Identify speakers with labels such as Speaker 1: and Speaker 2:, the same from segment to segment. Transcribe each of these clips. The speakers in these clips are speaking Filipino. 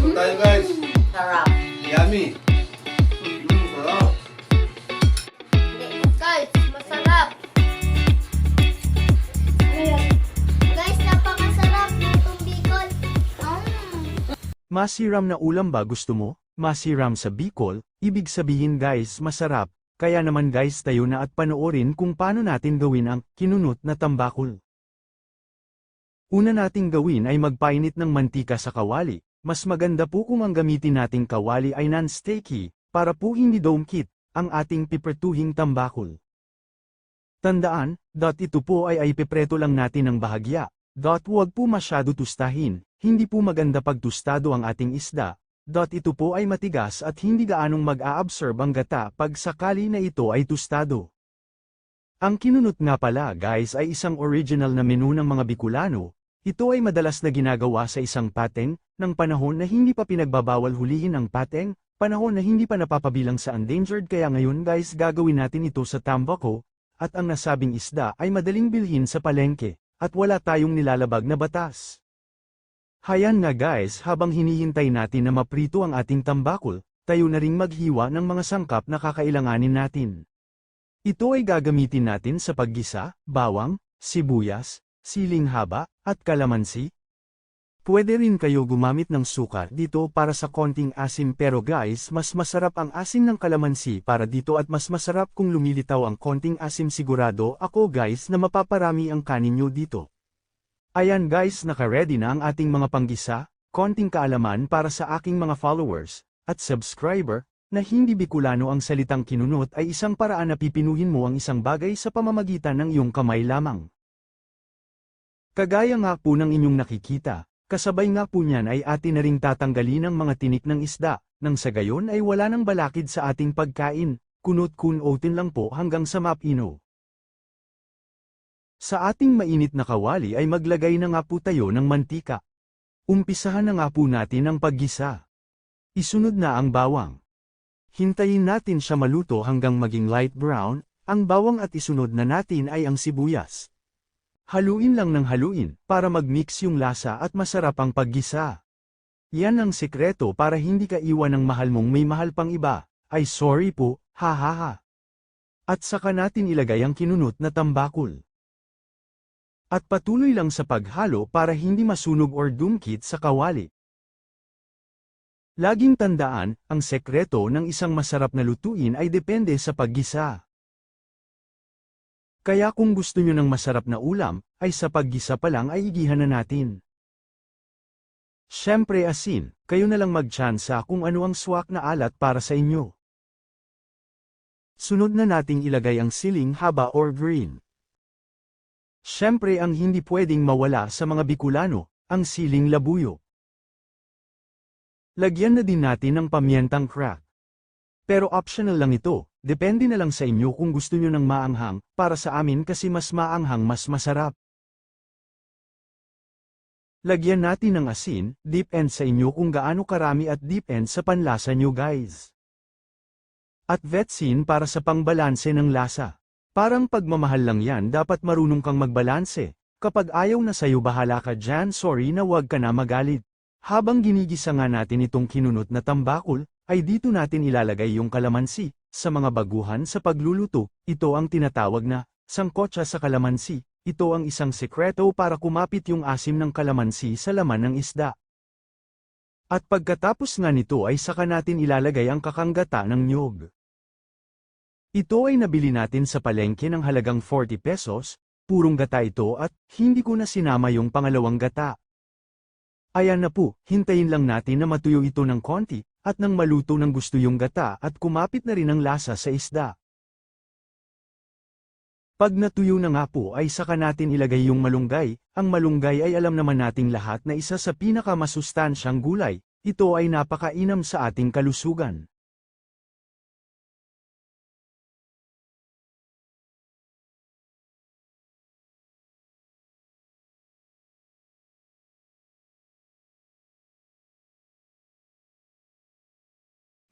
Speaker 1: Tayo guys.
Speaker 2: Sarap.
Speaker 1: Yummy. Sarap.
Speaker 2: Guys, masarap. Guys, napakasarap ng tumbikol.
Speaker 3: Masiram na ulam ba gusto mo? Masiram sa Bicol, ibig sabihin guys masarap, kaya naman guys tayo na at panoorin kung paano natin gawin ang kinunot na tambakol. Una nating gawin ay magpainit ng mantika sa kawali, mas maganda po kung ang gamitin nating kawali ay non-sticky, para po hindi dumkit ang ating pipretuhing tambakol. Tandaan, ito po ay ipipreto lang natin ng bahagya, huwag po masyado tustahin, hindi po maganda pag tustado ang ating isda, ito po ay matigas at hindi gaanong mag-a-absorb ang gata pag sakali na ito ay tustado. Ang kinunot nga pala guys ay isang original na menu ng mga Bicolano, ito ay madalas na ginagawa sa isang pateng, ng panahon na hindi pa pinagbabawal hulihin ang pateng, panahon na hindi pa napapabilang sa endangered kaya ngayon guys gagawin natin ito sa tambako, at ang nasabing isda ay madaling bilhin sa palengke, at wala tayong nilalabag na batas. Hayan nga guys habang hinihintay natin na maprito ang ating tambakol, tayo na ring maghiwa ng mga sangkap na kakailanganin natin. Ito ay gagamitin natin sa paggisa, bawang, sibuyas, siling haba, at kalamansi. Pwede rin kayo gumamit ng suka dito para sa konting asim pero guys mas masarap ang asim ng kalamansi para dito at mas masarap kung lumilitaw ang konting asim sigurado ako guys na mapaparami ang kanin nyo dito. Ayan guys naka-ready na ang ating mga panggisa, konting kaalaman para sa aking mga followers, at subscriber, na hindi Bicolano ang salitang kinunot ay isang paraan na pipinuhin mo ang isang bagay sa pamamagitan ng iyong kamay lamang. Kagaya nga po ng inyong nakikita, kasabay nga po niyan ay atin na ring tatanggalin ang mga tinik ng isda, nang sa gayon ay wala nang balakid sa ating pagkain, kunot-kunotin lang po hanggang sa mapino. Sa ating mainit na kawali ay maglagay na nga po tayo ng mantika. Umpisahan na nga po natin ang paggisa. Isunod na ang bawang. Hintayin natin siya maluto hanggang maging light brown, ang bawang at isunod na natin ay ang sibuyas. Haluin lang ng haluin, para mag-mix yung lasa at masarap ang paggisa. Yan ang sekreto para hindi ka iwan ng mahal mong may mahal pang iba, ay sorry po, ha. At saka natin ilagay ang kinunot na tambakol. At patuloy lang sa paghalo para hindi masunog or dumkit sa kawali. Laging tandaan, ang sekreto ng isang masarap na lutuin ay depende sa paggisa. Kaya kung gusto nyo ng masarap na ulam, ay sa paggisa pa lang ay igihan na natin. Syempre asin, kayo na lang magtsansa kung ano ang swak na alat para sa inyo. Sunod na nating ilagay ang siling haba or green. Syempre ang hindi pwedeng mawala sa mga Bicolano, ang siling labuyo. Lagyan na din natin ng pamientang crack. Pero optional lang ito, depende na lang sa inyo kung gusto nyo ng maanghang, para sa amin kasi mas maanghang mas masarap. Lagyan natin ng asin, deep end sa inyo kung gaano karami at deep end sa panlasa nyo guys. At vetsin para sa pangbalanse ng lasa. Parang pagmamahal lang yan dapat marunong kang magbalanse, kapag ayaw na sayo bahala ka dyan sorry na wag ka na magalit. Habang ginigisa nga natin itong kinunot na tambakol, ay dito natin ilalagay yung kalamansi, sa mga baguhan sa pagluluto, ito ang tinatawag na, sangkotsa sa kalamansi, ito ang isang sekreto para kumapit yung asim ng kalamansi sa laman ng isda. At pagkatapos nga nito ay saka natin ilalagay ang kakanggata ng niyog. Ito ay nabili natin sa palengke ng halagang 40 pesos, purong gata ito at hindi ko na sinama yung pangalawang gata. Ayan na po, hintayin lang natin na matuyo ito ng konti, at nang maluto ng gusto yung gata at kumapit na rin ang lasa sa isda. Pag natuyo na nga po ay saka natin ilagay yung malunggay, ang malunggay ay alam naman nating lahat na isa sa pinakamasustansyang gulay, ito ay napakainam sa ating kalusugan.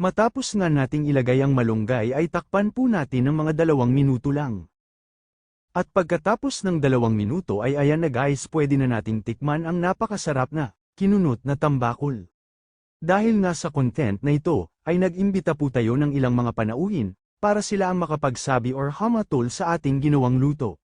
Speaker 3: Matapos nga nating ilagay ang malunggay ay takpan po natin ng mga 2 minuto lang. At pagkatapos ng 2 minuto ay ayan na guys pwede na nating tikman ang napakasarap na, kinunot na tambakol. Dahil nga sa content na ito, ay nag-imbita po tayo ng ilang mga panauhin, para sila ang makapagsabi or hamatol sa ating ginawang luto.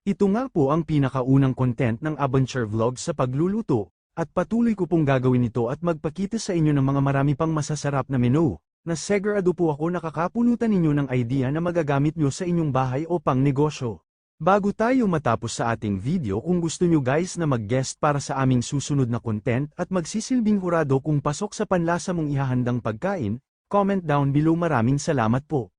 Speaker 3: Ito nga po ang pinakaunang content ng Adventure Vlog sa pagluluto, at patuloy ko pong gagawin ito at magpakita sa inyo ng mga marami pang masasarap na menu, na sigurado po ako nakakapulutan ninyo ng idea na magagamit nyo sa inyong bahay o pang negosyo. Bago tayo matapos sa ating video, kung gusto nyo guys na mag-guest para sa aming susunod na content at magsisilbing hurado kung pasok sa panlasa mong ihahandang pagkain, comment down below. Maraming salamat po.